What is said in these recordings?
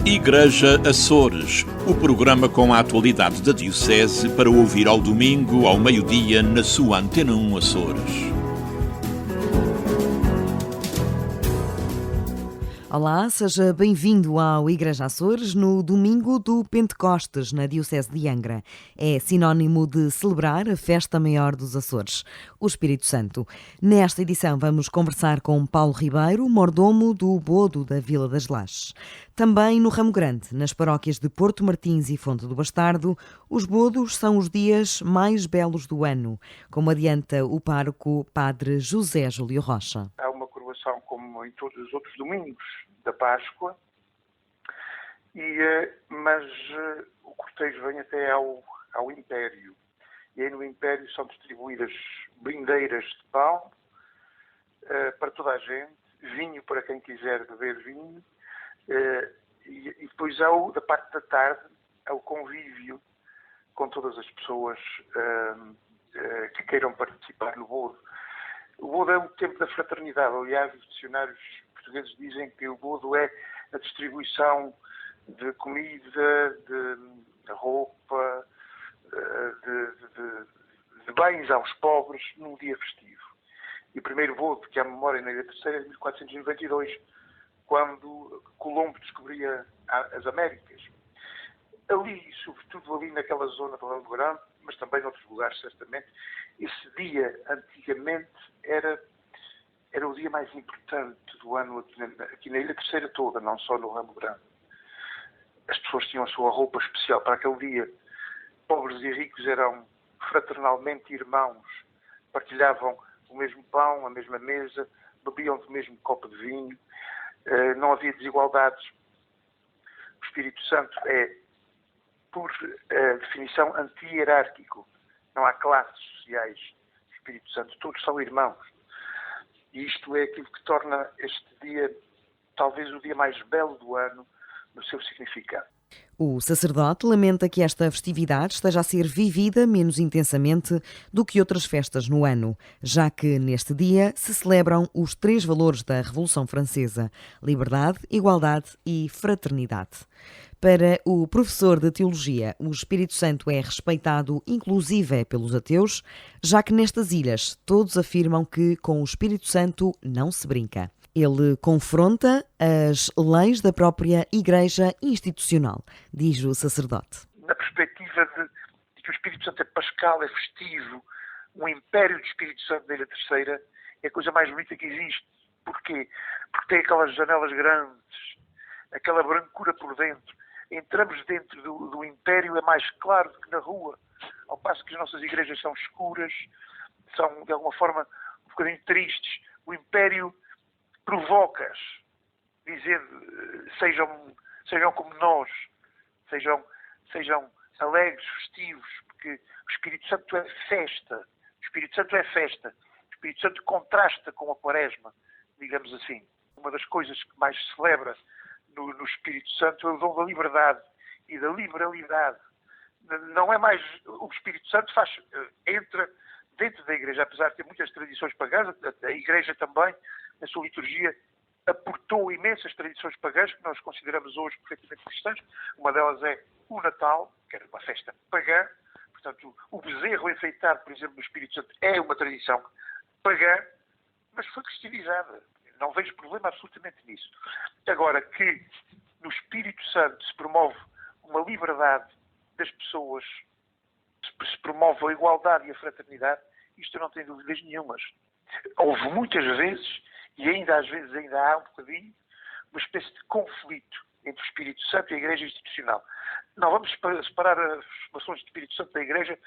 Igreja Açores, o programa com a atualidade da Diocese para ouvir ao domingo, ao meio-dia, na sua Antena 1 Açores. Olá, seja bem-vindo ao Igreja Açores no domingo do Pentecostes, na Diocese de Angra. É sinónimo de celebrar a festa maior dos Açores, o Espírito Santo. Nesta edição vamos conversar com Paulo Ribeiro, mordomo do Bodo da Vila das Lajes. Também no Ramo Grande, nas paróquias de Porto Martins e Fonte do Bastardo, os bodos são os dias mais belos do ano, como adianta o pároco Padre José Júlio Rocha. Há uma coroação como em todos os outros domingos da Páscoa, mas o cortejo vem até ao Império. E aí no Império são distribuídas brindeiras de pão para toda a gente, vinho para quem quiser beber vinho, e depois da parte da tarde, há o convívio com todas as pessoas que queiram participar no Bodo. O Bodo é o tempo da fraternidade. Aliás, os dicionários portugueses dizem que o Bodo é a distribuição de comida, de roupa, de bens aos pobres num dia festivo. E o primeiro Bodo que há memória na Ilha Terceira é de 1492, quando Colombo descobria as Américas. Ali, sobretudo ali naquela zona do Ramo Grande, mas também noutros lugares, certamente, esse dia, antigamente, era o dia mais importante do ano aqui na Ilha Terceira toda, não só no Ramo Grande. As pessoas tinham a sua roupa especial para aquele dia. Pobres e ricos eram fraternalmente irmãos, partilhavam o mesmo pão, a mesma mesa, bebiam do mesmo copo de vinho, não havia desigualdades. O Espírito Santo é, por definição, anti-hierárquico. Não há classes sociais do Espírito Santo, todos são irmãos. E isto é aquilo que torna este dia, talvez o dia mais belo do ano, no seu significado. O sacerdote lamenta que esta festividade esteja a ser vivida menos intensamente do que outras festas no ano, já que neste dia se celebram os 3 valores da Revolução Francesa: liberdade, igualdade e fraternidade. Para o professor de Teologia, o Espírito Santo é respeitado inclusive pelos ateus, já que nestas ilhas todos afirmam que com o Espírito Santo não se brinca. Ele confronta as leis da própria Igreja institucional, diz o sacerdote. Na perspectiva de que o Espírito Santo é pascal, é festivo, um império do Espírito Santo na Ilha Terceira é a coisa mais bonita que existe. Porquê? Porque tem aquelas janelas grandes, aquela brancura por dentro. Entramos dentro do império, é mais claro do que na rua, ao passo que as nossas igrejas são escuras, são de alguma forma um bocadinho tristes. O império provoca-as, dizendo, sejam como nós, sejam alegres, festivos, porque o Espírito Santo é festa. O Espírito Santo é festa. O Espírito Santo contrasta com a Quaresma, digamos assim. Uma das coisas que mais se celebra no Espírito Santo é o dom da liberdade e da liberalidade. Não é mais... O Espírito Santo entra dentro da Igreja, apesar de ter muitas tradições pagãs, a Igreja também, na sua liturgia, aportou imensas tradições pagãs que nós consideramos hoje perfeitamente cristãs. Uma delas é o Natal, que era uma festa pagã. Portanto, o bezerro enfeitado, por exemplo, no Espírito Santo é uma tradição pagã, mas foi cristianizada. Não vejo problema absolutamente nisso. Agora, que no Espírito Santo se promove uma liberdade das pessoas, se promove a igualdade e a fraternidade, isto eu não tenho dúvidas nenhumas. Houve muitas vezes, e às vezes ainda há um bocadinho, uma espécie de conflito entre o Espírito Santo e a Igreja institucional. Não vamos separar as formações do Espírito Santo da Igreja.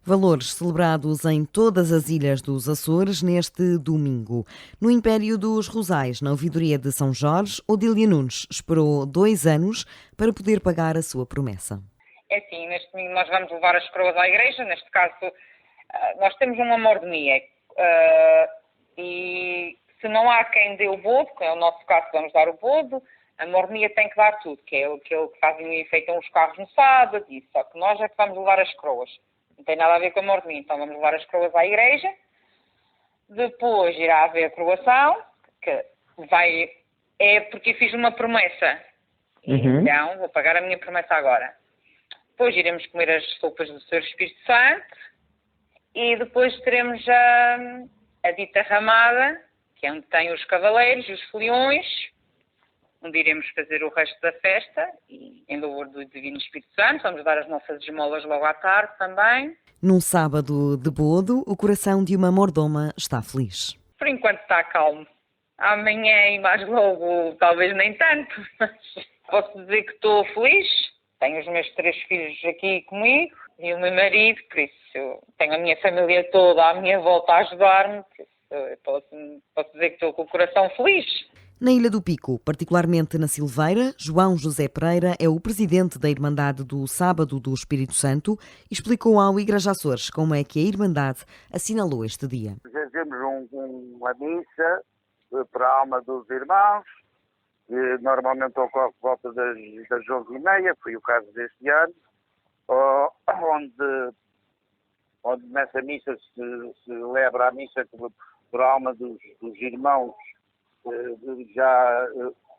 Valores celebrados em todas as ilhas dos Açores neste domingo. No Império dos Rosais, na ouvidoria de São Jorge, Odília Nunes esperou 2 anos para poder pagar a sua promessa. É assim, neste domingo nós vamos levar as coroas à Igreja. Neste caso, nós temos uma mordomia. E se não há quem dê o bodo, que é o nosso caso, vamos dar o bodo, a mordomia tem que dar tudo, que é aquilo que fazem e enfeitam os carros no sábado, isso. Só que nós é que vamos levar as coroas. Não tem nada a ver com a mordomia, então vamos levar as coroas à Igreja. Depois irá haver a coroação, que é porque fiz uma promessa Então, vou pagar a minha promessa agora. Depois iremos comer as sopas do Senhor Espírito Santo e depois teremos a dita ramada, que é onde tem os cavaleiros, os foliões, onde iremos fazer o resto da festa, e em louvor do Divino Espírito Santo. Vamos dar as nossas esmolas logo à tarde também. Num sábado de bodo, o coração de uma mordoma está feliz. Por enquanto está calmo. Amanhã e mais logo, talvez nem tanto, mas posso dizer que estou feliz. Tenho os meus 3 filhos aqui comigo e o meu marido, por isso tenho a minha família toda à minha volta a ajudar-me, por isso eu posso dizer que estou com o coração feliz. Na Ilha do Pico, particularmente na Silveira, João José Pereira é o presidente da Irmandade do Sábado do Espírito Santo e explicou ao Igreja Açores como é que a Irmandade assinalou este dia. Fazemos uma missa para a alma dos irmãos, que normalmente ocorre por volta das 11h30, foi o caso deste ano, onde nessa missa se celebra a missa por alma dos irmãos já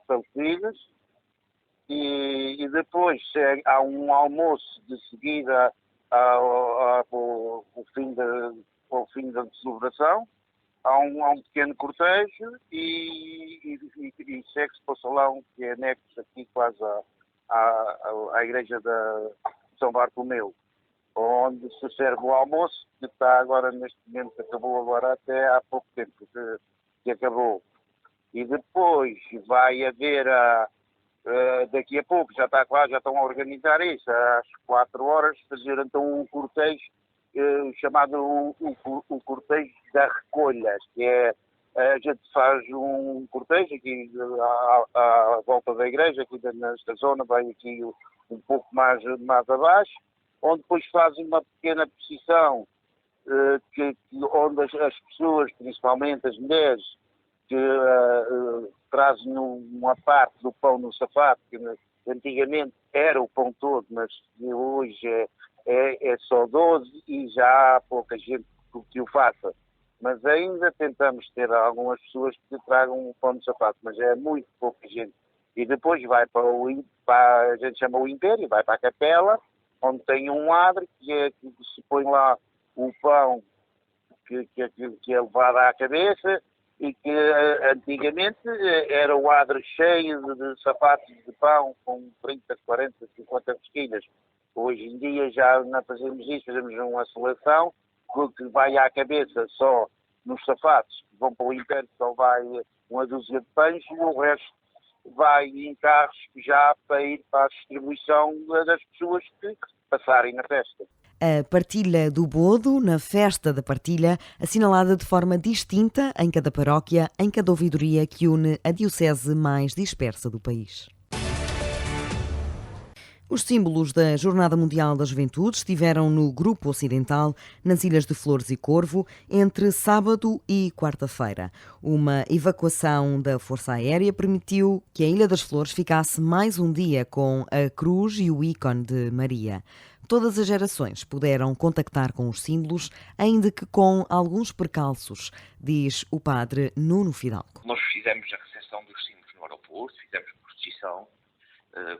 falecidos, e depois há um almoço de seguida ao fim da celebração. Há um pequeno cortejo e segue-se para o salão que é anexo aqui quase à igreja de São Bartolomeu, onde se serve o almoço, que está agora neste momento, acabou agora até há pouco tempo que acabou. E depois vai haver, daqui a pouco, já está quase, já estão a organizar isso, às 4 horas, fazer então um cortejo chamado o cortejo da recolha, que é, a gente faz um cortejo aqui à volta da igreja, aqui nesta zona, vai aqui um pouco mais abaixo, onde depois faz uma pequena procissão, onde as pessoas, principalmente as mulheres, que trazem uma parte do pão no sapato, que antigamente era o pão todo, mas hoje é só 12 e já há pouca gente que o faça. Mas ainda tentamos ter algumas pessoas que tragam o pão no sapato, mas é muito pouca gente. E depois vai a gente chama o império, vai para a capela, onde tem um adro, que se põe lá o pão que é levado à cabeça, e que antigamente era o adro cheio de sapatos de pão com 30, 40, 50 pesquilhas. Hoje em dia já não fazemos isso, fazemos uma seleção que vai à cabeça só nos sapatos, que vão para o império, só vai uma dúzia de pães, e o resto vai em carros já para ir para a distribuição das pessoas que passarem na festa. A partilha do bodo na festa da partilha, assinalada de forma distinta em cada paróquia, em cada ouvidoria que une a diocese mais dispersa do país. Os símbolos da Jornada Mundial da Juventude estiveram no Grupo Ocidental, nas Ilhas de Flores e Corvo, entre sábado e quarta-feira. Uma evacuação da Força Aérea permitiu que a Ilha das Flores ficasse mais um dia com a cruz e o ícone de Maria. Todas as gerações puderam contactar com os símbolos, ainda que com alguns percalços, diz o padre Nuno Fidalgo. Nós fizemos a recepção dos símbolos no aeroporto, fizemos procissão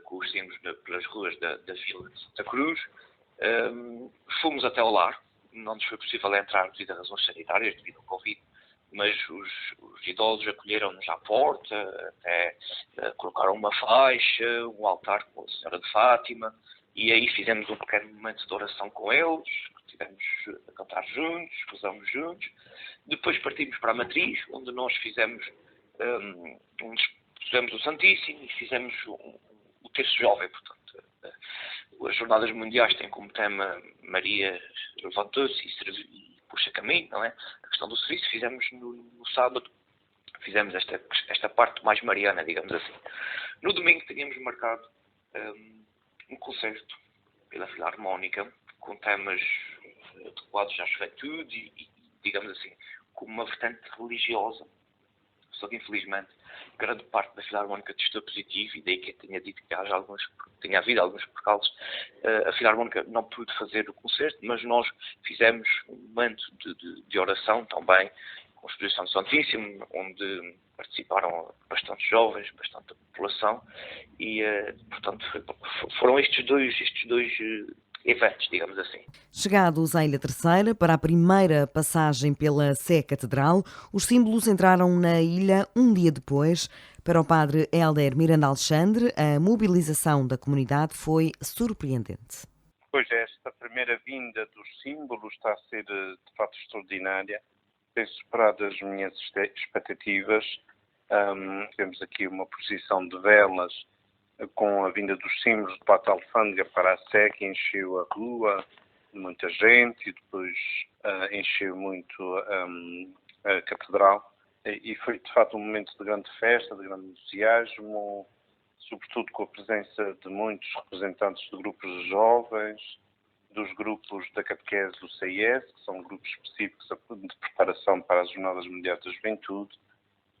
com os símbolos pelas ruas da Vila de Santa Cruz. Fomos até ao lar, não nos foi possível entrar devido a razões sanitárias, devido ao Covid, mas os idosos acolheram-nos à porta, até colocaram uma faixa, um altar com a Senhora de Fátima, e aí fizemos um pequeno momento de oração com eles, estivemos a cantar juntos, rezamos juntos. Depois partimos para a Matriz, onde nós fizemos o Santíssimo e fizemos o Terço Jovem. Portanto, as Jornadas Mundiais têm como tema Maria levantou-se e puxa caminho, não é? A questão do serviço. Fizemos no sábado, fizemos esta parte mais mariana, digamos assim. No domingo tínhamos marcado um concerto pela Filarmónica com temas adequados à juventude e, digamos assim, com uma vertente religiosa. Só que, infelizmente, grande parte da Filarmónica testou positivo, e daí que eu tenha dito que tenha havido alguns percalços. A Filarmónica não pôde fazer o concerto, mas nós fizemos um momento de oração também, exposição do Santíssimo, onde participaram bastante jovens, bastante população, e, portanto, foram estes dois eventos, digamos assim. Chegados à Ilha Terceira, para a primeira passagem pela Sé Catedral, os símbolos entraram na ilha um dia depois. Para o padre Hélder Miranda Alexandre, a mobilização da comunidade foi surpreendente. Pois esta primeira vinda dos símbolos está a ser de facto extraordinária, tem superado as minhas expectativas. Temos aqui uma procissão de velas com a vinda dos símbolos de Pátio Alfândega para a Sé, que encheu a rua, muita gente, e depois encheu muito a catedral. E foi, de facto, um momento de grande festa, de grande entusiasmo, sobretudo com a presença de muitos representantes de grupos de jovens, dos grupos da catequese do CIS, que são grupos específicos de preparação para as Jornadas Mundiais da Juventude,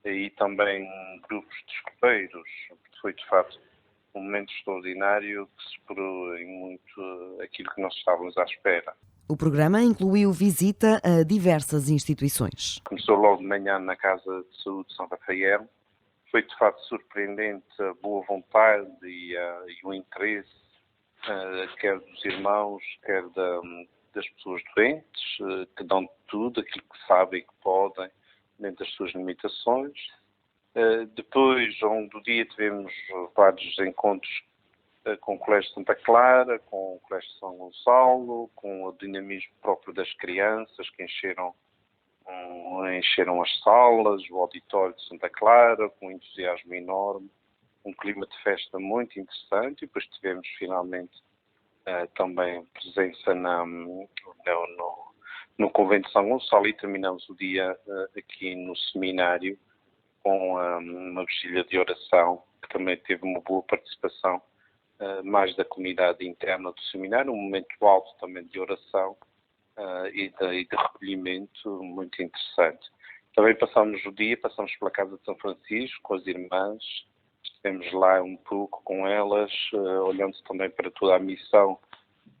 e também grupos de escopeiros. Foi, de facto, um momento extraordinário que superou em muito aquilo que nós estávamos à espera. O programa incluiu visita a diversas instituições. Começou logo de manhã na Casa de Saúde de São Rafael. Foi, de facto, surpreendente a boa vontade e o interesse, quer dos irmãos, quer das pessoas doentes, que dão tudo aquilo que sabem e que podem, dentro das suas limitações. Depois, ao longo do dia, tivemos vários encontros com o Colégio Santa Clara, com o Colégio São Gonçalo, com o dinamismo próprio das crianças que encheram as salas, o auditório de Santa Clara, com um entusiasmo enorme, um clima de festa muito interessante. E depois tivemos finalmente também presença no Convento de São Gonçalo, e terminamos o dia aqui no seminário com uma vigília de oração, que também teve uma boa participação mais da comunidade interna do seminário, um momento alto também de oração e de recolhimento muito interessante. Também passamos pela Casa de São Francisco com as irmãs, estivemos lá um pouco com elas, olhando também para toda a missão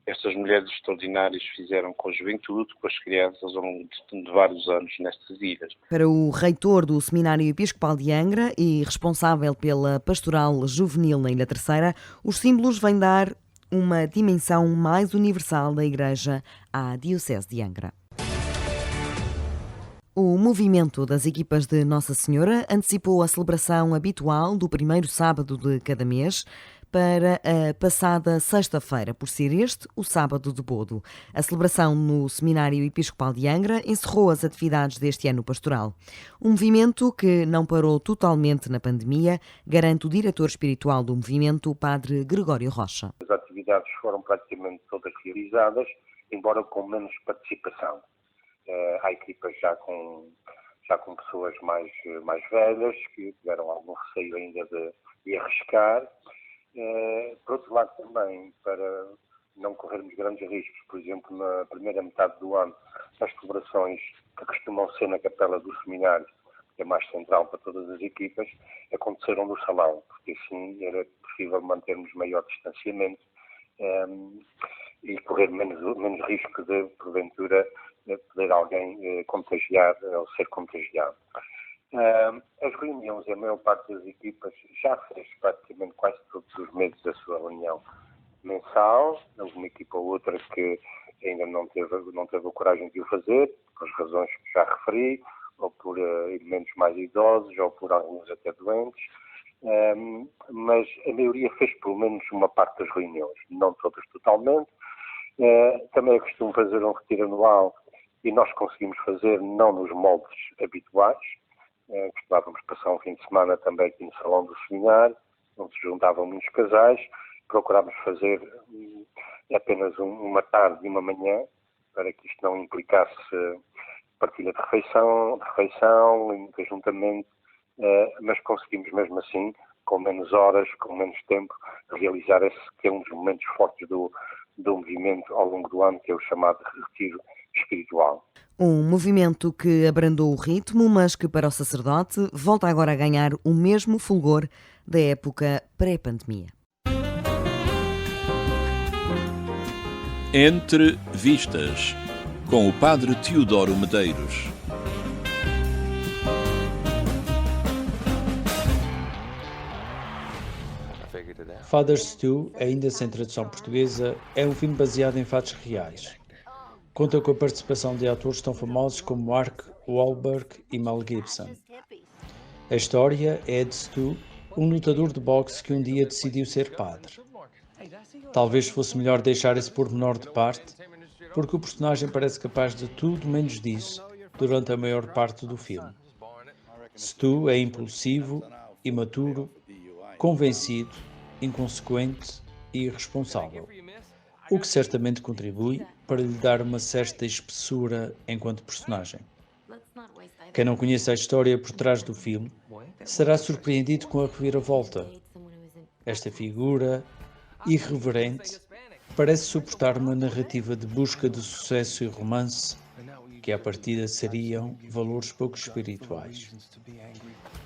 que estas mulheres extraordinárias fizeram com a juventude, com as crianças ao longo de vários anos nestas ilhas. Para o reitor do Seminário Episcopal de Angra e responsável pela pastoral juvenil na Ilha Terceira, os símbolos vêm dar uma dimensão mais universal da Igreja à Diocese de Angra. O movimento das equipas de Nossa Senhora antecipou a celebração habitual do primeiro sábado de cada mês para a passada sexta-feira, por ser este o sábado de Bodo. A celebração no Seminário Episcopal de Angra encerrou as atividades deste ano pastoral. Um movimento que não parou totalmente na pandemia, garante o diretor espiritual do movimento, o padre Gregório Rocha. As atividades foram praticamente todas realizadas, embora com menos participação. Há equipas já com pessoas mais velhas, que tiveram algum receio ainda de arriscar. Por outro lado também, para não corrermos grandes riscos, por exemplo, na primeira metade do ano, as celebrações que costumam ser na capela do seminário, que é mais central para todas as equipas, aconteceram no salão, porque assim era possível mantermos maior distanciamento e correr menos risco de, porventura, poder alguém contagiar ou ser contagiado. As reuniões, a maior parte das equipas já fez praticamente quase todos os meses a sua reunião mensal. Houve uma equipa ou outra que ainda não teve a coragem de o fazer, por as razões que já referi, ou por elementos mais idosos, ou por alguns até doentes. Mas a maioria fez pelo menos uma parte das reuniões, não todas totalmente. Também é costume fazer um retiro anual, e nós conseguimos fazer não nos moldes habituais. Costumávamos passar um fim de semana também aqui no Salão do Seminário, onde se juntavam muitos casais. Procurámos fazer apenas uma tarde e uma manhã, para que isto não implicasse partilha de refeição e muito ajuntamento, mas conseguimos mesmo assim, com menos horas, com menos tempo, realizar esse que é um dos momentos fortes do movimento ao longo do ano, que é o chamado retiro espiritual. Um movimento que abrandou o ritmo, mas que para o sacerdote volta agora a ganhar o mesmo fulgor da época pré-pandemia. Entre Vistas, com o padre Teodoro Medeiros. Father Stu, ainda sem tradução portuguesa, é um filme baseado em fatos reais. Conta com a participação de atores tão famosos como Mark Wahlberg e Mel Gibson. A história é de Stu, um lutador de boxe que um dia decidiu ser padre. Talvez fosse melhor deixar esse pormenor de parte, porque o personagem parece capaz de tudo menos disso durante a maior parte do filme. Stu é impulsivo, imaturo, convencido, inconsequente e irresponsável, o que certamente contribui para lhe dar uma certa espessura enquanto personagem. Quem não conhece a história por trás do filme será surpreendido com a reviravolta. Esta figura irreverente parece suportar uma narrativa de busca de sucesso e romance que à partida seriam valores pouco espirituais.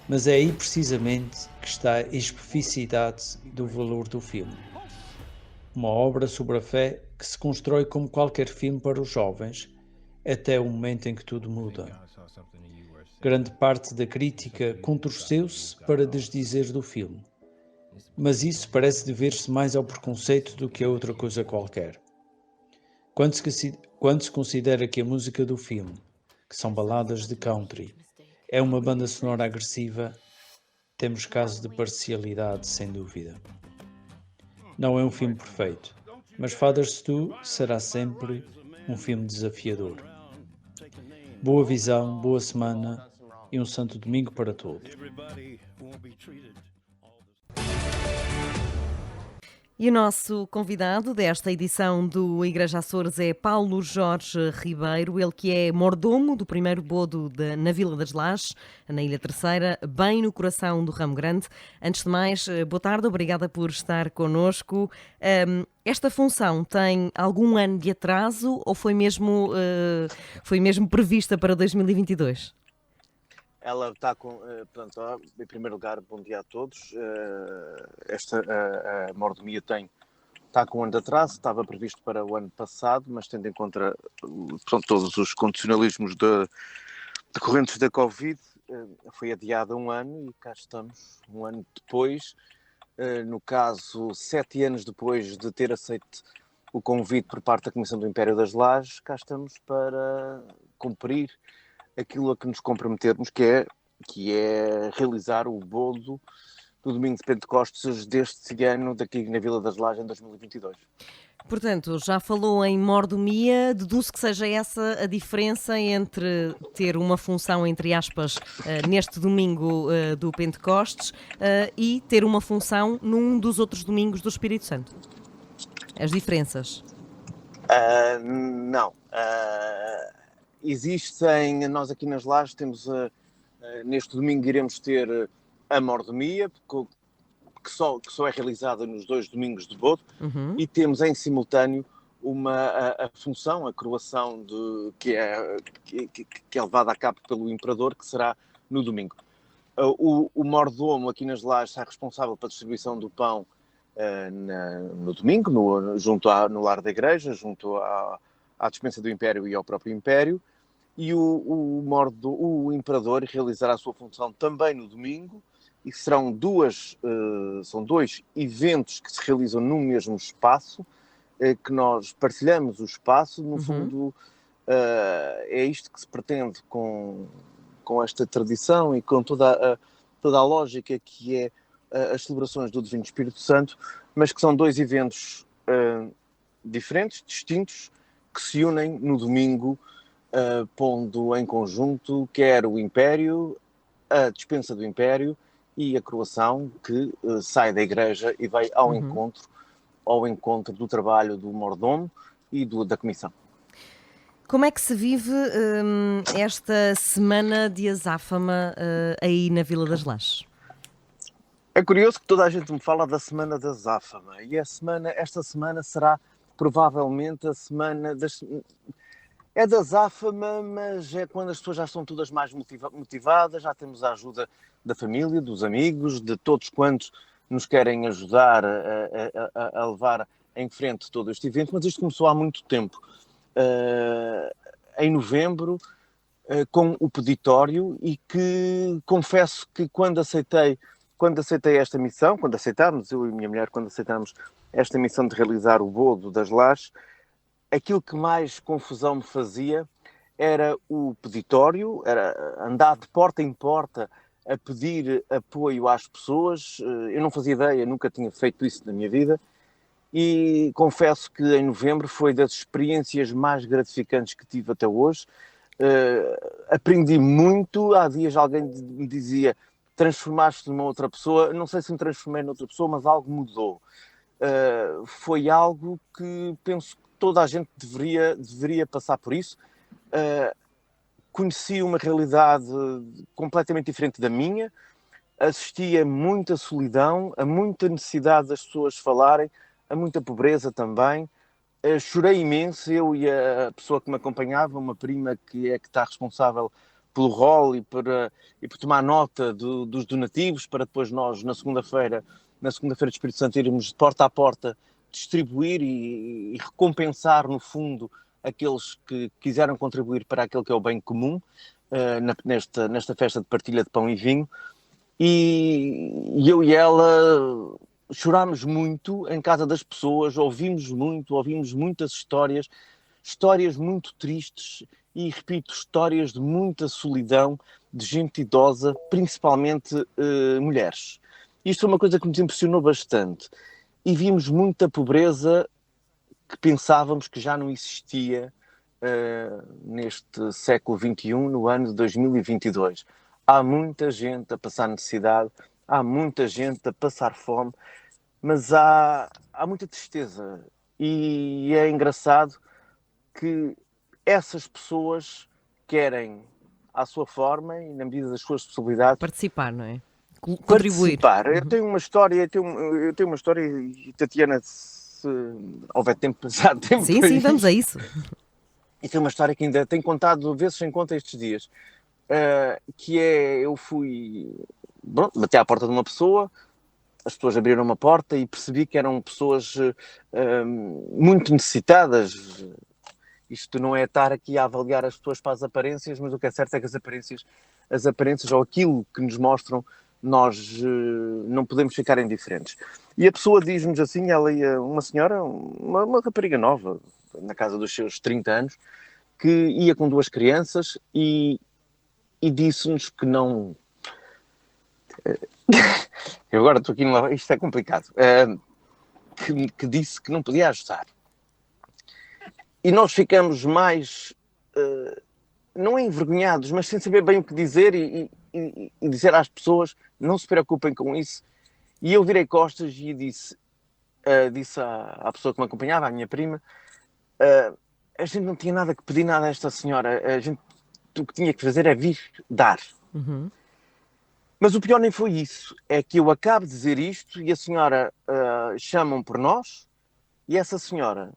Mas é aí precisamente que está a especificidade do valor do filme. Uma obra sobre a fé que se constrói como qualquer filme para os jovens, até o momento em que tudo muda. Grande parte da crítica contorceu-se para desdizer do filme, mas isso parece dever-se mais ao preconceito do que a outra coisa qualquer. Quando se considera que a música do filme, que são baladas de country, é uma banda sonora agressiva, temos caso de parcialidade, sem dúvida. Não é um filme perfeito, mas Father Stu será sempre um filme desafiador. Boa visão, boa semana e um santo domingo para todos. E o nosso convidado desta edição do Igreja Açores é Paulo Jorge Ribeiro, ele que é mordomo do primeiro bodo na Vila das Lajes, na Ilha Terceira, bem no coração do Ramo Grande. Antes de mais, boa tarde, obrigada por estar connosco. Esta função tem algum ano de atraso ou foi mesmo prevista para 2022? Ela está com, portanto, em primeiro lugar, bom dia a todos. A mordomia está com um ano de atraso, estava previsto para o ano passado, mas tendo em conta todos os condicionalismos decorrentes da Covid, foi adiada um ano e cá estamos, um ano depois. No caso, 7 anos depois de ter aceito o convite por parte da Comissão do Império das Lajes, cá estamos para cumprir aquilo a que nos comprometermos, que é realizar o bodo do Domingo de Pentecostes deste ano, daqui na Vila das Lajes, em 2022. Portanto, já falou em mordomia, deduzo que seja essa a diferença entre ter uma função, entre aspas, neste domingo do Pentecostes e ter uma função num dos outros domingos do Espírito Santo. As diferenças? Não. Existem, nós aqui nas Lajes temos, neste domingo iremos ter a mordomia, que só é realizada nos 2 domingos de bodo, e temos em simultâneo a função, a coroação que é levada a cabo pelo Imperador, que será no domingo. O mordomo aqui nas Lajes é responsável pela distribuição do pão no domingo, no lar da igreja, junto à despensa do Império e ao próprio Império, e o Imperador realizará a sua função também no domingo, e são 2 eventos que se realizam no mesmo espaço, que nós partilhamos o espaço, no fundo é isto que se pretende com esta tradição e com toda a lógica que é as celebrações do Divino Espírito Santo, mas que são 2 eventos diferentes, distintos, que se unem no domingo, pondo em conjunto quer o Império, a dispensa do Império e a coroação que sai da igreja e vai ao encontro do trabalho do mordomo e da comissão. Como é que se vive esta semana de azáfama aí na Vila das Lajes? É curioso que toda a gente me fala da semana da azáfama, e esta semana será provavelmente a semana é da azáfama, mas é quando as pessoas já estão todas mais motivadas, já temos a ajuda da família, dos amigos, de todos quantos nos querem ajudar a levar em frente todo este evento, mas isto começou há muito tempo. Em novembro, com o peditório, e que confesso que quando aceitei quando aceitei esta missão, quando aceitámos, eu e a minha mulher, quando aceitámos esta missão de realizar o bodo das lajes, aquilo que mais confusão me fazia era o peditório, era andar de porta em porta a pedir apoio às pessoas. Eu não fazia ideia, nunca tinha feito isso na minha vida, e confesso que em novembro foi das experiências mais gratificantes que tive até hoje. Aprendi muito. Há dias alguém me dizia: transformaste-te numa outra pessoa. Não sei se me transformei noutra pessoa, mas algo mudou. Foi algo que penso que toda a gente deveria passar por isso. Conheci uma realidade completamente diferente da minha, assisti a muita solidão, a muita necessidade das pessoas falarem, a muita pobreza também. Chorei imenso, eu e a pessoa que me acompanhava, uma prima que está responsável pelo rol e por tomar nota dos donativos, para depois nós, na segunda-feira de Espírito Santo, irmos de porta a porta distribuir e recompensar, no fundo, aqueles que quiseram contribuir para aquele que é o bem comum, nesta festa de partilha de pão e vinho. E eu e ela chorámos muito em casa das pessoas, ouvimos muitas histórias muito tristes e, repito, histórias de muita solidão, de gente idosa, principalmente mulheres. Isto é uma coisa que nos impressionou bastante. E vimos muita pobreza que pensávamos que já não existia neste século XXI, no ano de 2022. Há muita gente a passar necessidade, há muita gente a passar fome, mas há muita tristeza. E é engraçado que essas pessoas querem, à sua forma e na medida das suas possibilidades, participar, não é? Contribuir. Participar. Eu tenho uma história, e Tatiana, se houver tempo, já tempo. Sim, vamos a isso. E tem uma história que ainda tenho contado vezes sem conta estes dias, que é: eu fui, bati à porta de uma pessoa, as pessoas abriram uma porta e percebi que eram pessoas muito necessitadas. Isto não é estar aqui a avaliar as pessoas para as aparências, mas o que é certo é que as aparências ou aquilo que nos mostram, nós não podemos ficar indiferentes. E a pessoa diz-nos assim, ela ia, uma senhora, uma rapariga nova, na casa dos seus 30 anos, que ia com 2 crianças e disse-nos que não... Eu agora estou aqui isto é complicado. Que disse que não podia ajudar. E nós ficamos mais, não envergonhados, mas sem saber bem o que dizer e dizer às pessoas: não se preocupem com isso. E eu virei costas e disse à pessoa que me acompanhava, à minha prima: a gente não tinha nada que pedir nada a esta senhora, o que tinha que fazer é vir dar. Uhum. Mas o pior nem foi isso, é que eu acabo de dizer isto e a senhora chamam por nós, e essa senhora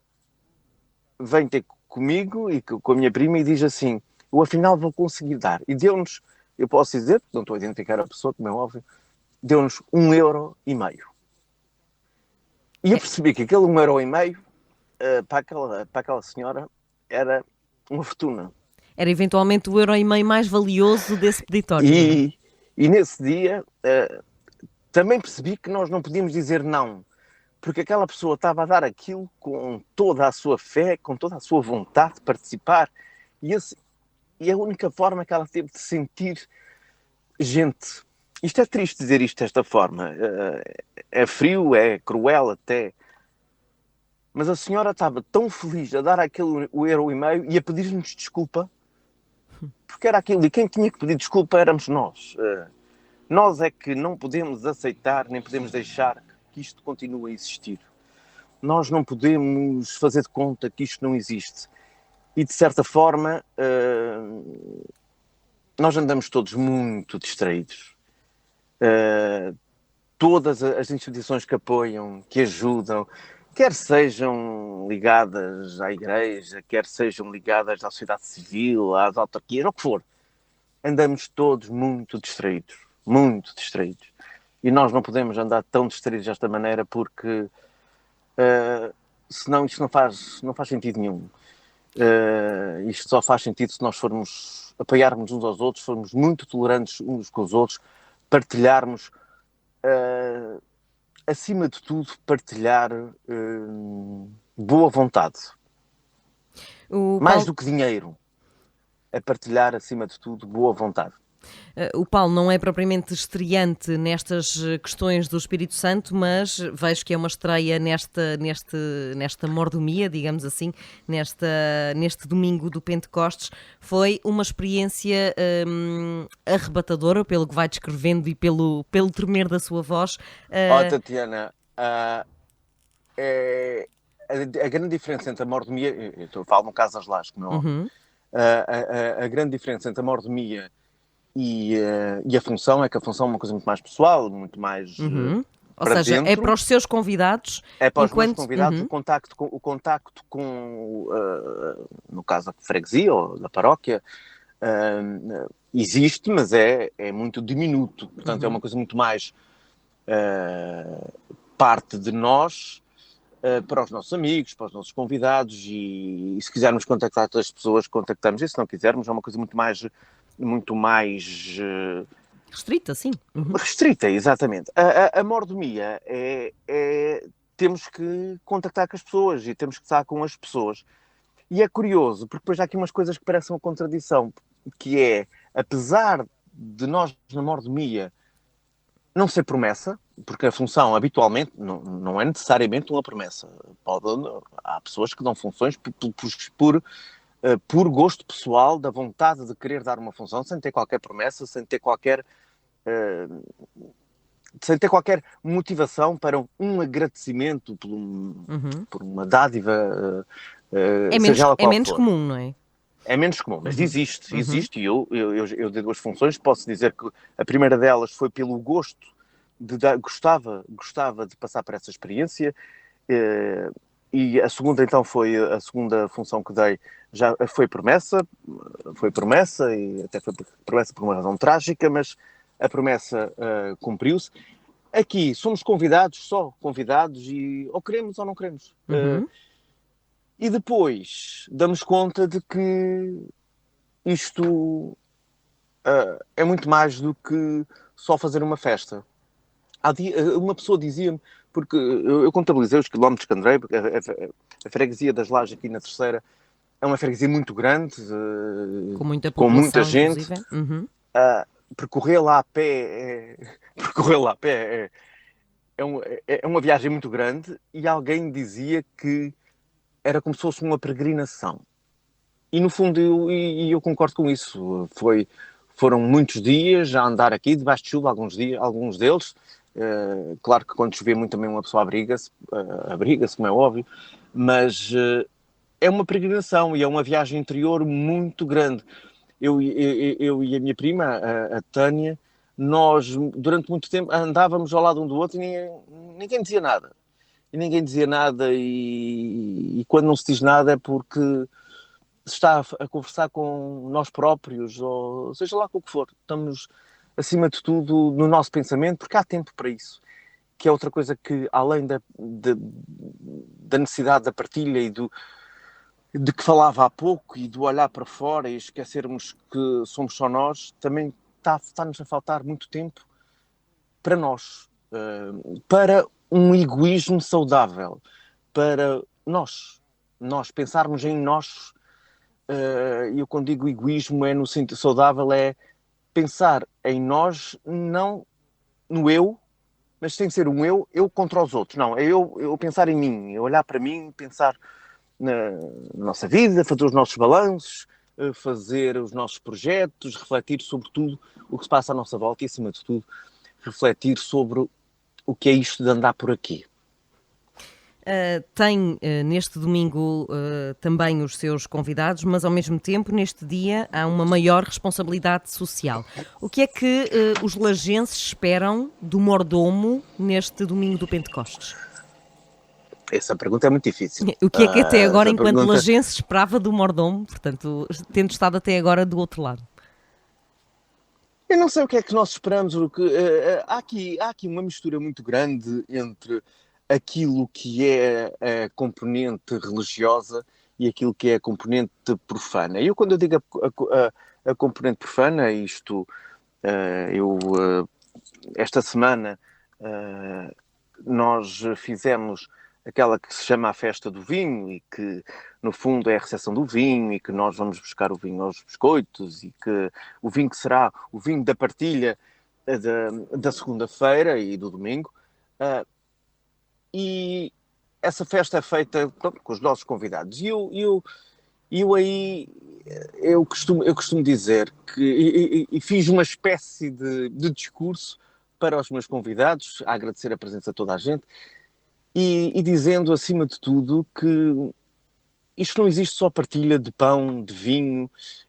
vem ter comigo e com a minha prima e diz assim: eu afinal vou conseguir dar. E deu-nos, eu posso dizer, porque não estou a identificar a pessoa, como é óbvio, deu-nos 1,5 €. E eu percebi que aquele 1,5 € para aquela senhora era uma fortuna. Era eventualmente o 1,5 € mais valioso desse peditório. E nesse dia também percebi que nós não podíamos dizer não, porque aquela pessoa estava a dar aquilo com toda a sua fé, com toda a sua vontade de participar, e a única forma que ela teve de sentir gente. Isto é triste dizer isto desta forma, é frio, é cruel até, mas a senhora estava tão feliz a dar aquele 1,5 € e a pedir-nos desculpa, porque era aquilo, e quem tinha que pedir desculpa éramos nós. Nós é que não podemos aceitar, nem podemos deixar que isto continue a existir. Nós não podemos fazer de conta que isto não existe. E, de certa forma, nós andamos todos muito distraídos. Todas as instituições que apoiam, que ajudam, quer sejam ligadas à igreja, quer sejam ligadas à sociedade civil, às autarquias, ou o que for, andamos todos muito distraídos. Muito distraídos. E nós não podemos andar tão distraídos desta maneira, porque senão isto não faz sentido nenhum. Isto só faz sentido se nós formos apoiarmos uns aos outros, formos muito tolerantes uns com os outros, partilharmos acima de tudo, partilhar boa vontade. Mais do que dinheiro. É partilhar, acima de tudo, boa vontade. O Paulo não é propriamente estreante nestas questões do Espírito Santo, mas vejo que é uma estreia nesta mordomia, digamos assim, neste domingo do Pentecostes. Foi uma experiência arrebatadora, pelo que vai descrevendo e pelo tremer da sua voz. Tatiana, a grande diferença entre a mordomia, eu falo no caso das lajes, não é? A grande diferença entre a mordomia e a função é que a função é uma coisa muito mais pessoal, muito mais ou seja, dentro. É para os seus convidados. É para os meus convidados. O contacto com no caso da freguesia ou da paróquia, existe, mas é muito diminuto. Portanto, é uma coisa muito mais parte de nós, para os nossos amigos, para os nossos convidados, e se quisermos contactar todas as pessoas, contactamos. E se não quisermos, é uma coisa muito mais restrita, sim. Restrita, exatamente. A mordomia temos que contactar com as pessoas e temos que estar com as pessoas. E é curioso, porque depois há aqui umas coisas que parecem uma contradição, que é, apesar de nós na mordomia não ser promessa, porque a função habitualmente não é necessariamente uma promessa. Há pessoas que dão funções por gosto pessoal, da vontade de querer dar uma função, sem ter qualquer promessa, sem ter qualquer motivação para um agradecimento por uma dádiva, seja ela qual for. É menos comum, não é? É menos comum, mas existe, e eu dei 2 funções. Posso dizer que a primeira delas foi pelo gosto de dar, gostava de passar por essa experiência, e a segunda então foi a segunda função que dei, já foi promessa, e até foi promessa por uma razão trágica, mas a promessa cumpriu-se. Aqui somos só convidados, e ou queremos ou não queremos. E depois damos conta de que isto é muito mais do que só fazer uma festa. Uma pessoa dizia-me, porque eu contabilizei os quilómetros que andei, porque a freguesia das Lajes aqui na Terceira é uma freguesia muito grande, com muita gente. Percorrê-la a pé é uma viagem muito grande, e alguém dizia que era como se fosse uma peregrinação. E no fundo eu concordo com isso. Foram muitos dias a andar aqui debaixo de chuva, alguns deles. Claro que quando chovia muito também uma pessoa abriga-se, como é óbvio, mas é uma peregrinação e é uma viagem interior muito grande. Eu e a minha prima, a Tânia, nós durante muito tempo andávamos ao lado um do outro e ninguém dizia nada. E quando não se diz nada é porque se está a conversar com nós próprios, ou seja lá com o que for. Estamos, acima de tudo, no nosso pensamento, porque há tempo para isso. Que é outra coisa que, além da necessidade da partilha e de que falava há pouco, e do olhar para fora e esquecermos que somos só nós, também está-nos a faltar muito tempo para nós. Para um egoísmo saudável, para nós pensarmos em nós. E eu, quando digo egoísmo, é no sentido saudável, é pensar em nós, não no eu, mas sem ser um eu contra os outros. Não, é eu pensar em mim, olhar para mim, pensar na nossa vida, fazer os nossos balanços, fazer os nossos projetos, refletir sobre tudo o que se passa à nossa volta e, acima de tudo, refletir sobre o que é isto de andar por aqui. Tem neste domingo também os seus convidados, mas ao mesmo tempo neste dia há uma maior responsabilidade social. O que é que os lajenses esperam do mordomo neste domingo do Pentecostes? Essa pergunta é muito difícil. O que é que até agora, enquanto lajense, esperava do mordomo, portanto, tendo estado até agora do outro lado? Eu não sei o que é que nós esperamos. Há aqui uma mistura muito grande entre aquilo que é a componente religiosa e aquilo que é a componente profana. E quando eu digo a componente profana, esta semana Nós fizemos aquela que se chama a festa do vinho e que, no fundo, é a recepção do vinho e que nós vamos buscar o vinho aos biscoitos e que o vinho que será o vinho da partilha da segunda-feira e do domingo. E essa festa é feita com os nossos convidados. E eu costumo dizer que e fiz uma espécie de discurso para os meus convidados, a agradecer a presença de toda a gente, e dizendo, acima de tudo, que isto não existe só partilha de pão, de vinho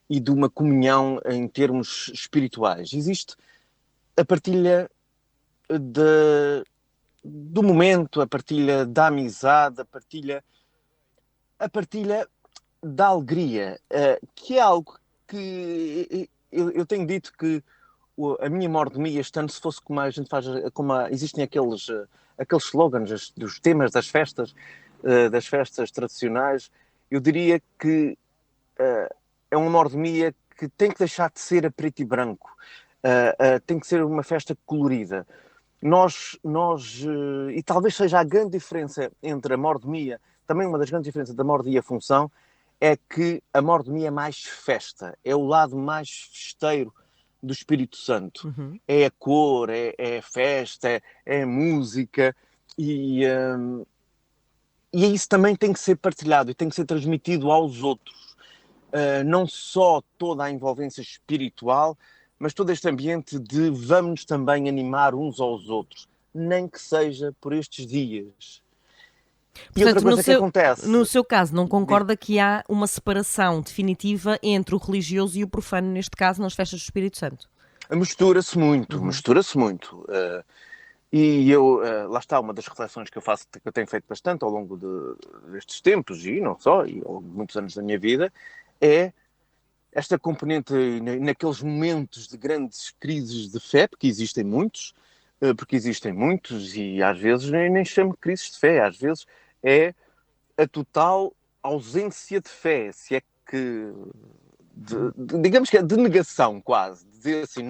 e de uma comunhão em termos espirituais. Existe a partilha do momento, a partilha da amizade, a partilha da alegria, que é algo que eu tenho dito que a minha mordomia este ano, se fosse como a gente faz, existem aqueles slogans dos temas das festas tradicionais, eu diria que é uma mordomia que tem que deixar de ser a preto e branco, tem que ser uma festa colorida. E talvez seja a grande diferença entre a mordomia, também uma das grandes diferenças da mordomia e a função, é que a mordomia é mais festa, é o lado mais festeiro do Espírito Santo. Uhum. É a cor, é a festa, é a música, e isso também tem que ser partilhado e tem que ser transmitido aos outros. Não só toda a envolvência espiritual, mas todo este ambiente de vamos também animar uns aos outros, nem que seja por estes dias. Portanto, e outra coisa que acontece... No seu caso, não concorda que há uma separação definitiva entre o religioso e o profano, neste caso, nas festas do Espírito Santo? Mistura-se muito. E eu, lá está, uma das reflexões que eu tenho feito bastante ao longo destes tempos, e não só, e ao longo de muitos anos da minha vida, é esta componente naqueles momentos de grandes crises de fé, porque existem muitos, e às vezes nem chamo de crises de fé, às vezes é a total ausência de fé, se é que, digamos que é de negação quase, de dizer assim,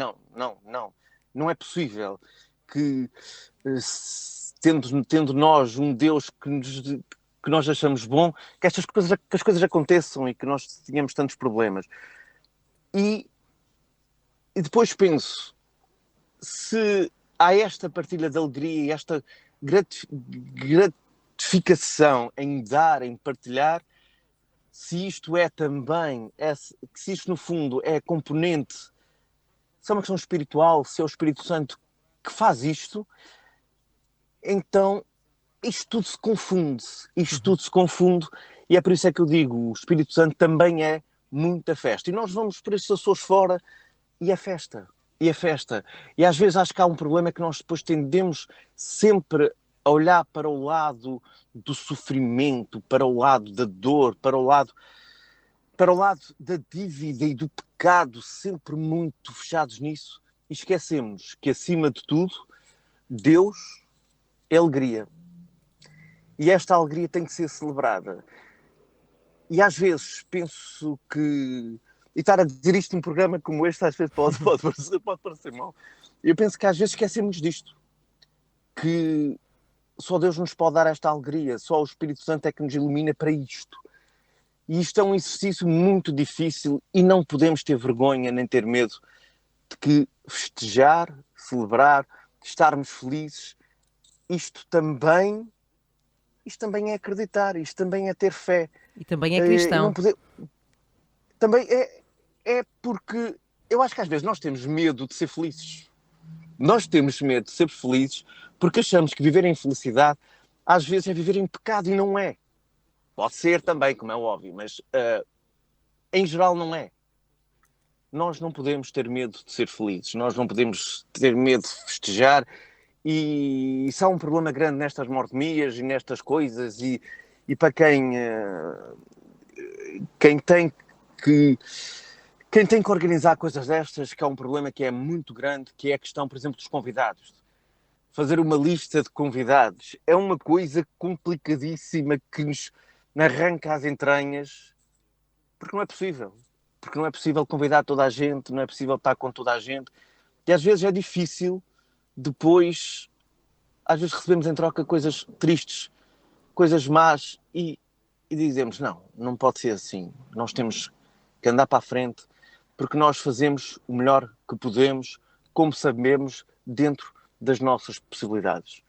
não é possível que, tendo nós um Deus que nós achamos bom, que as coisas aconteçam e que nós tenhamos tantos problemas. E depois penso, se há esta partilha de alegria e esta gratificação em dar, em partilhar, se isto é também, se isto no fundo é componente, se é uma questão espiritual, se é o Espírito Santo que faz isto, então isto tudo se confunde, e é por isso é que eu digo, o Espírito Santo também é muita festa. E nós vamos por estes Açores fora e é festa. E às vezes acho que há um problema que nós depois tendemos sempre a olhar para o lado do sofrimento, para o lado da dor, para o lado da dívida e do pecado, sempre muito fechados nisso, e esquecemos que, acima de tudo, Deus é alegria. E esta alegria tem que ser celebrada. E às vezes penso que... E estar a dizer isto num programa como este às vezes pode parecer mal. Eu penso que às vezes esquecemos disto. Que só Deus nos pode dar esta alegria. Só o Espírito Santo é que nos ilumina para isto. E isto é um exercício muito difícil e não podemos ter vergonha nem ter medo de que festejar, celebrar, estarmos felizes, isto também é acreditar, isto também é ter fé. E também é cristão. Também é porque eu acho que às vezes nós temos medo de ser felizes. Nós temos medo de ser felizes porque achamos que viver em felicidade às vezes é viver em pecado, e não é. Pode ser também, como é óbvio, mas em geral não é. Nós não podemos ter medo de ser felizes, nós não podemos ter medo de festejar, e isso há um problema grande nestas mordomias e nestas coisas, e para quem tem que organizar coisas destas, que há um problema que é muito grande, que é a questão, por exemplo, dos convidados. Fazer uma lista de convidados é uma coisa complicadíssima que nos arranca as entranhas, porque não é possível. Porque não é possível convidar toda a gente, não é possível estar com toda a gente. E às vezes é difícil depois às vezes recebemos em troca coisas tristes, coisas más e dizemos, não pode ser assim. Nós temos que andar para a frente porque nós fazemos o melhor que podemos, como sabemos, dentro das nossas possibilidades.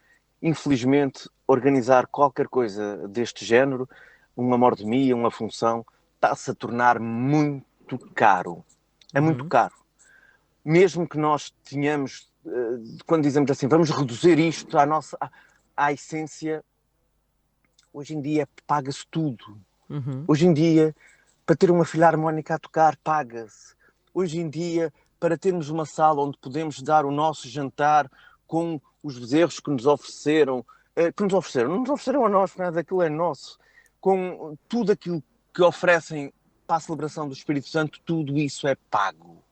Infelizmente, organizar qualquer coisa deste género, uma mordomia, uma função, está-se a tornar muito caro. É muito caro. Mesmo que nós tenhamos, quando dizemos assim, vamos reduzir isto à essência, hoje em dia paga-se tudo. Hoje em dia, para ter uma filarmónica a tocar, paga-se. Hoje em dia, para termos uma sala onde podemos dar o nosso jantar com os bezerros que nos ofereceram, não nos ofereceram a nós, porque nada daquilo é nosso, com tudo aquilo que oferecem para a celebração do Espírito Santo, tudo isso é pago.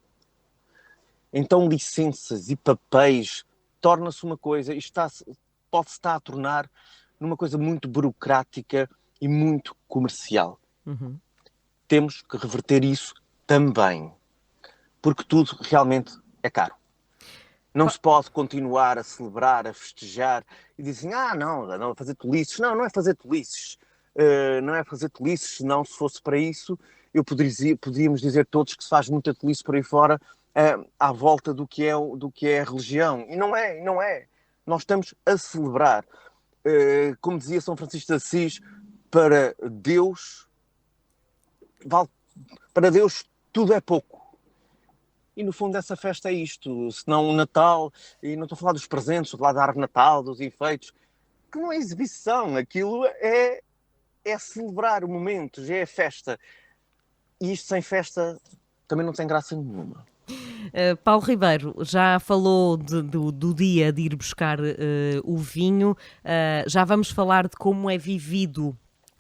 Então licenças e papéis torna-se uma coisa, pode-se estar a tornar numa coisa muito burocrática e muito comercial. Temos que reverter isso também, porque tudo realmente é caro. Não se pode continuar a celebrar, a festejar e dizem, não, a fazer tolices. Não é fazer tolices. Não é fazer tolices, senão se fosse para isso, poderíamos dizer todos que se faz muita tolice por aí fora à volta do que é a religião. E não é. Nós estamos a celebrar. Como dizia São Francisco de Assis, para Deus tudo é pouco. E no fundo essa festa é isto, senão o Natal, e não estou a falar dos presentes, estou a falar da árvore de Natal, dos enfeites, que não é exibição, aquilo é celebrar o momento, já é festa. E isto sem festa também não tem graça nenhuma. Paulo Ribeiro, já falou do dia de ir buscar o vinho, já vamos falar de como é vivido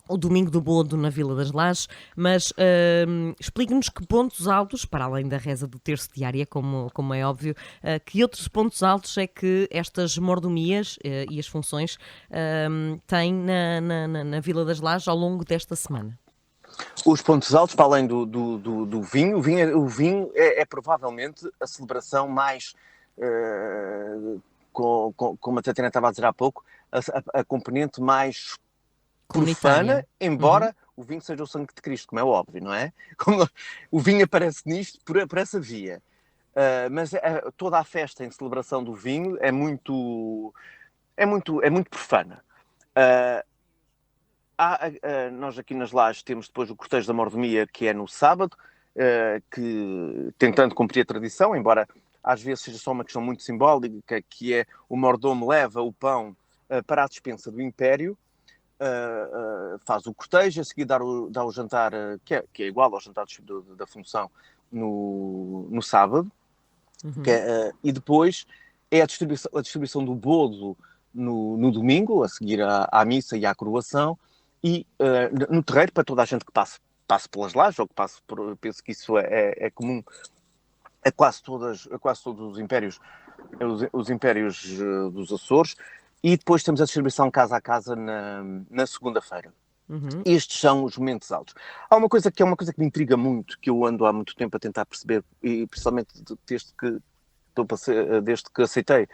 o Domingo do Bodo na Vila das Lajes, mas explique-nos que pontos altos, para além da reza do terço diária, como é óbvio, que outros pontos altos é que estas mordomias e as funções têm na Vila das Lajes ao longo desta semana? Os pontos altos, para além do vinho, o vinho é provavelmente a celebração mais, como a Tatiana estava a dizer há pouco, a componente mais profana, embora o vinho seja o sangue de Cristo, como é óbvio, não é? O vinho aparece nisto por essa via. Mas toda a festa em celebração do vinho é muito profana. Nós aqui nas Lajes temos depois o cortejo da mordomia, que é no sábado, que tentando cumprir a tradição, embora às vezes seja só uma questão muito simbólica, que é o mordomo leva o pão para a despensa do Império, faz o cortejo, a seguir dá o jantar, que é igual ao jantar da função no sábado, e depois é a distribuição do bodo no domingo, a seguir à missa e à coroação, e no terreiro, para toda a gente que passe pelas Lajes, ou que passe penso que isso é comum a quase todos os impérios dos Açores. E depois temos a distribuição casa a casa na segunda-feira. Estes são os momentos altos. Há uma coisa que me intriga muito, que eu ando há muito tempo a tentar perceber, e principalmente desde que aceitei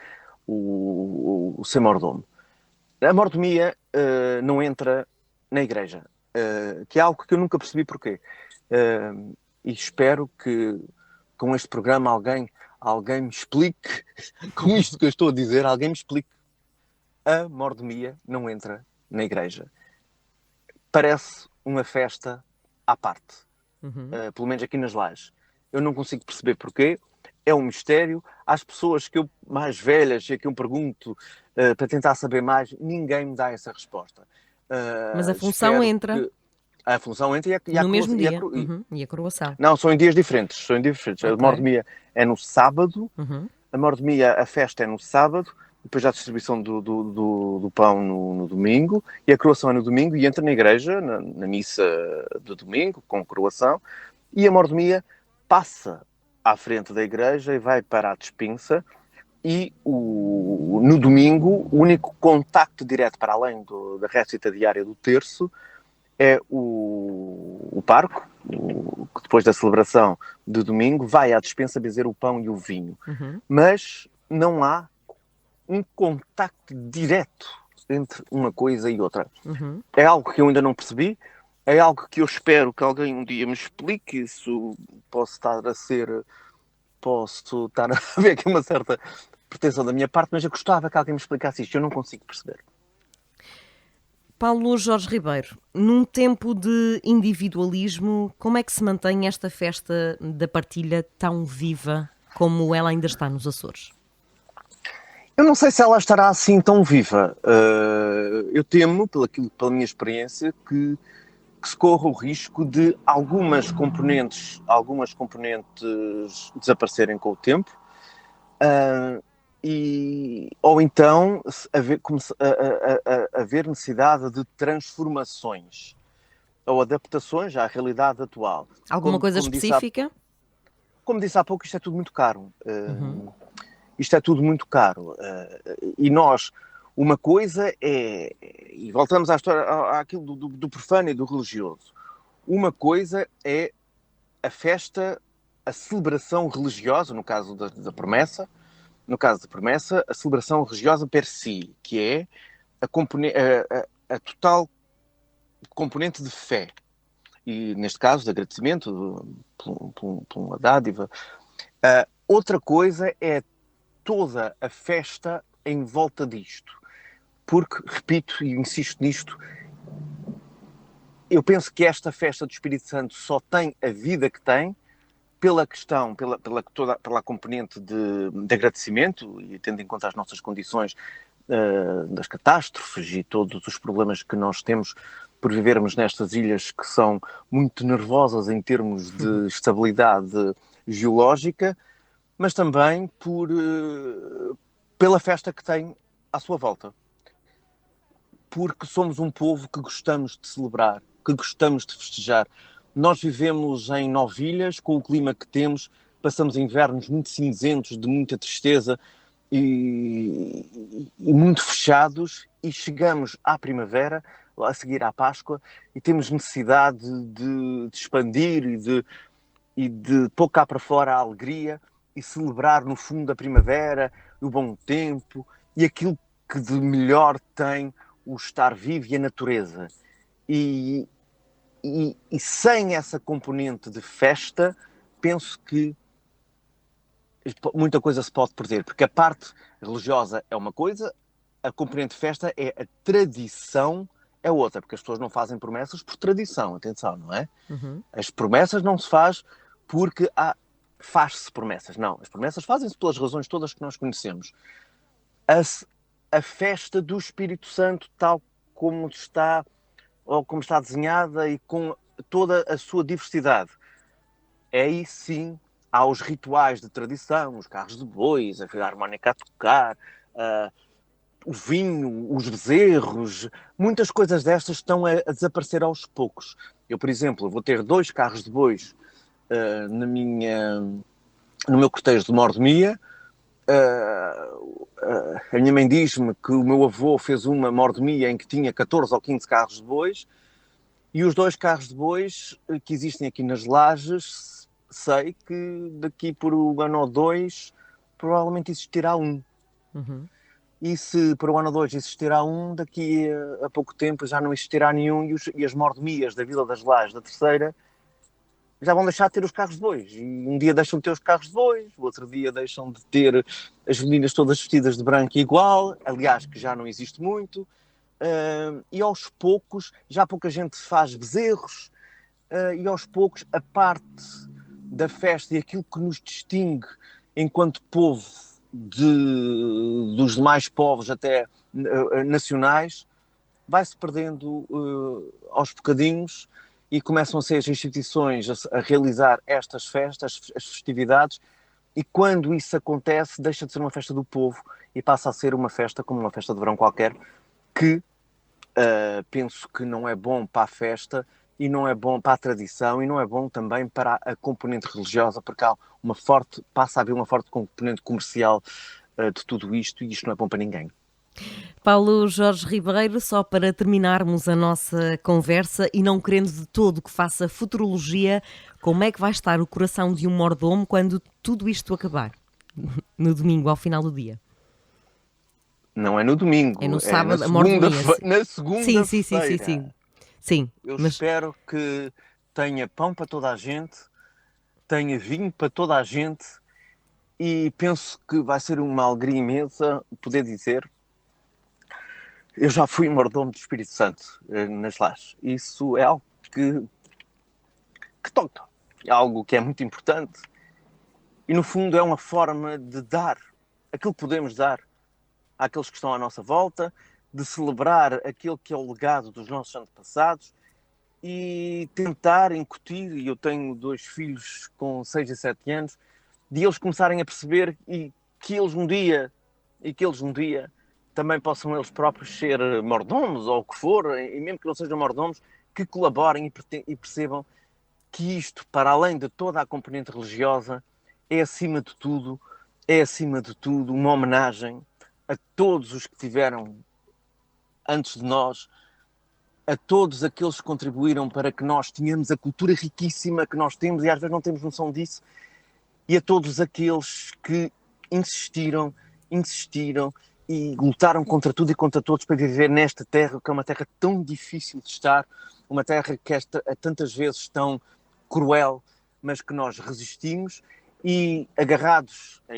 o ser mordomo. A mordomia não entra na igreja, que é algo que eu nunca percebi porquê. E espero que com este programa alguém me explique, com isto que eu estou a dizer, alguém me explique. A mordomia não entra na igreja. Parece uma festa à parte. Pelo menos aqui nas Lajes. Eu não consigo perceber porquê. É um mistério. Às pessoas mais velhas e que eu pergunto para tentar saber mais, ninguém me dá essa resposta. Mas a função entra. A função entra no mesmo dia. E a coroação. Não, são em dias diferentes. Okay. A mordomia é no sábado. A mordomia, a festa é no sábado. Depois há a distribuição do pão no domingo, e a coroação é no domingo, e entra na igreja, na missa do domingo, com coroação, e a mordomia passa à frente da igreja e vai para a despensa, e no domingo o único contacto direto para além da récita diária do terço é o parco, que depois da celebração de domingo vai à despensa benzer o pão e o vinho. Mas não há um contacto direto entre uma coisa e outra. É algo que eu ainda não percebi, é algo que eu espero que alguém um dia me explique. Isso posso estar a ver aqui uma certa pretensão da minha parte, mas eu gostava que alguém me explicasse isto, eu não consigo perceber. Paulo Jorge Ribeiro, num tempo de individualismo, como é que se mantém esta festa da partilha tão viva como ela ainda está nos Açores? Eu não sei se ela estará assim tão viva. Eu temo, pela minha experiência, que se corra o risco de algumas componentes desaparecerem com o tempo, ou então haver necessidade de transformações ou adaptações à realidade atual. Alguma coisa específica? Como disse há pouco, isto é tudo muito caro. Isto é tudo muito caro. E nós, uma coisa é... E voltamos à história, àquilo do profano e do religioso. Uma coisa é a festa, a celebração religiosa, no caso da promessa, a celebração religiosa per si, que é a total componente de fé. E, neste caso, de agradecimento por uma dádiva. Outra coisa é toda a festa em volta disto. Porque, repito e insisto nisto, eu penso que esta festa do Espírito Santo só tem a vida que tem pela componente de agradecimento, e tendo em conta as nossas condições das catástrofes e todos os problemas que nós temos por vivermos nestas ilhas que são muito nervosas em termos de estabilidade geológica, mas também pela festa que tem à sua volta. Porque somos um povo que gostamos de celebrar, que gostamos de festejar. Nós vivemos em 9 ilhas, com o clima que temos, passamos invernos muito cinzentos, de muita tristeza e muito fechados, e chegamos à primavera, a seguir à Páscoa, e temos necessidade de expandir e de pôr cá para fora a alegria e celebrar no fundo a primavera, o bom tempo e aquilo que de melhor tem o estar vivo e a natureza. E sem essa componente de festa, penso que muita coisa se pode perder, porque a parte religiosa é uma coisa, a componente de festa é a tradição, é outra, porque as pessoas não fazem promessas por tradição, atenção, não é? As promessas não se faz porque faz-se promessas, não. As promessas fazem-se pelas razões todas que nós conhecemos. A festa do Espírito Santo, tal como está, ou como está desenhada e com toda a sua diversidade. Aí sim há os rituais de tradição, os carros de bois, a filarmónica a tocar, o vinho, os bezerros, muitas coisas destas estão a desaparecer aos poucos. Eu, por exemplo, vou ter 2 carros de bois no meu cortejo de mordomia. A minha mãe diz-me que o meu avô fez uma mordomia em que tinha 14 ou 15 carros de bois, e os 2 carros de bois que existem aqui nas Lajes, sei que daqui por um ano ou 2 provavelmente existirá um. E se por um ano ou 2 existirá um, daqui a pouco tempo já não existirá nenhum, e as mordomias da Vila das Lajes, da Terceira, já vão deixar de ter os carros de bois. E um dia deixam de ter os carros de bois, o outro dia deixam de ter as meninas todas vestidas de branco igual, aliás, que já não existe muito, e aos poucos, já pouca gente faz bezerros, e aos poucos a parte da festa e aquilo que nos distingue enquanto povo dos demais povos até nacionais, vai-se perdendo aos bocadinhos, e começam a ser as instituições a realizar estas festas, as festividades, e quando isso acontece, deixa de ser uma festa do povo e passa a ser uma festa como uma festa de verão qualquer, que penso que não é bom para a festa, e não é bom para a tradição, e não é bom também para a componente religiosa, porque passa a haver uma forte componente comercial de tudo isto, e isto não é bom para ninguém. Paulo Jorge Ribeiro, só para terminarmos a nossa conversa e não querendo de todo que faça futurologia, como é que vai estar o coração de um mordomo quando tudo isto acabar, no domingo, ao final do dia? Não é no domingo. É no sábado, na a mordomia. na segunda-feira. Sim. Eu espero que tenha pão para toda a gente, tenha vinho para toda a gente, e penso que vai ser uma alegria imensa poder dizer: eu já fui mordomo do Espírito Santo nas lajes. Isso é algo que toca. É algo que é muito importante. E, no fundo, é uma forma de dar aquilo que podemos dar àqueles que estão à nossa volta, de celebrar aquilo que é o legado dos nossos antepassados e tentar incutir, e eu tenho 2 filhos com 6 e 7 anos, de eles começarem a perceber que eles um dia também possam eles próprios ser mordomos ou o que for, e mesmo que não sejam mordomos, que colaborem e percebam que isto, para além de toda a componente religiosa, é acima de tudo uma homenagem a todos os que tiveram antes de nós, a todos aqueles que contribuíram para que nós tenhamos a cultura riquíssima que nós temos e às vezes não temos noção disso, e a todos aqueles que insistiram e lutaram contra tudo e contra todos para viver nesta terra, que é uma terra tão difícil de estar, uma terra que é tantas vezes tão cruel, mas que nós resistimos, e agarrados a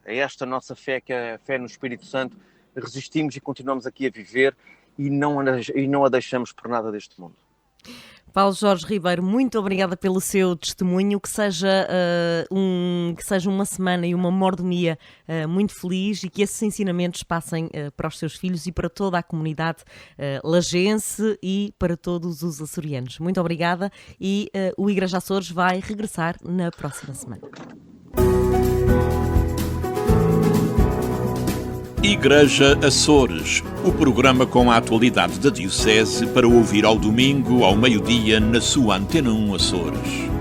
esta nossa fé, que é a fé no Espírito Santo, resistimos e continuamos aqui a viver e não a deixamos por nada deste mundo. Paulo Jorge Ribeiro, muito obrigada pelo seu testemunho, que seja uma semana e uma mordomia muito feliz, e que esses ensinamentos passem para os seus filhos e para toda a comunidade lagense e para todos os açorianos. Muito obrigada, e o Igreja Açores vai regressar na próxima semana. Igreja Açores, o programa com a atualidade da Diocese para ouvir ao domingo, ao meio-dia, na sua Antena 1 Açores.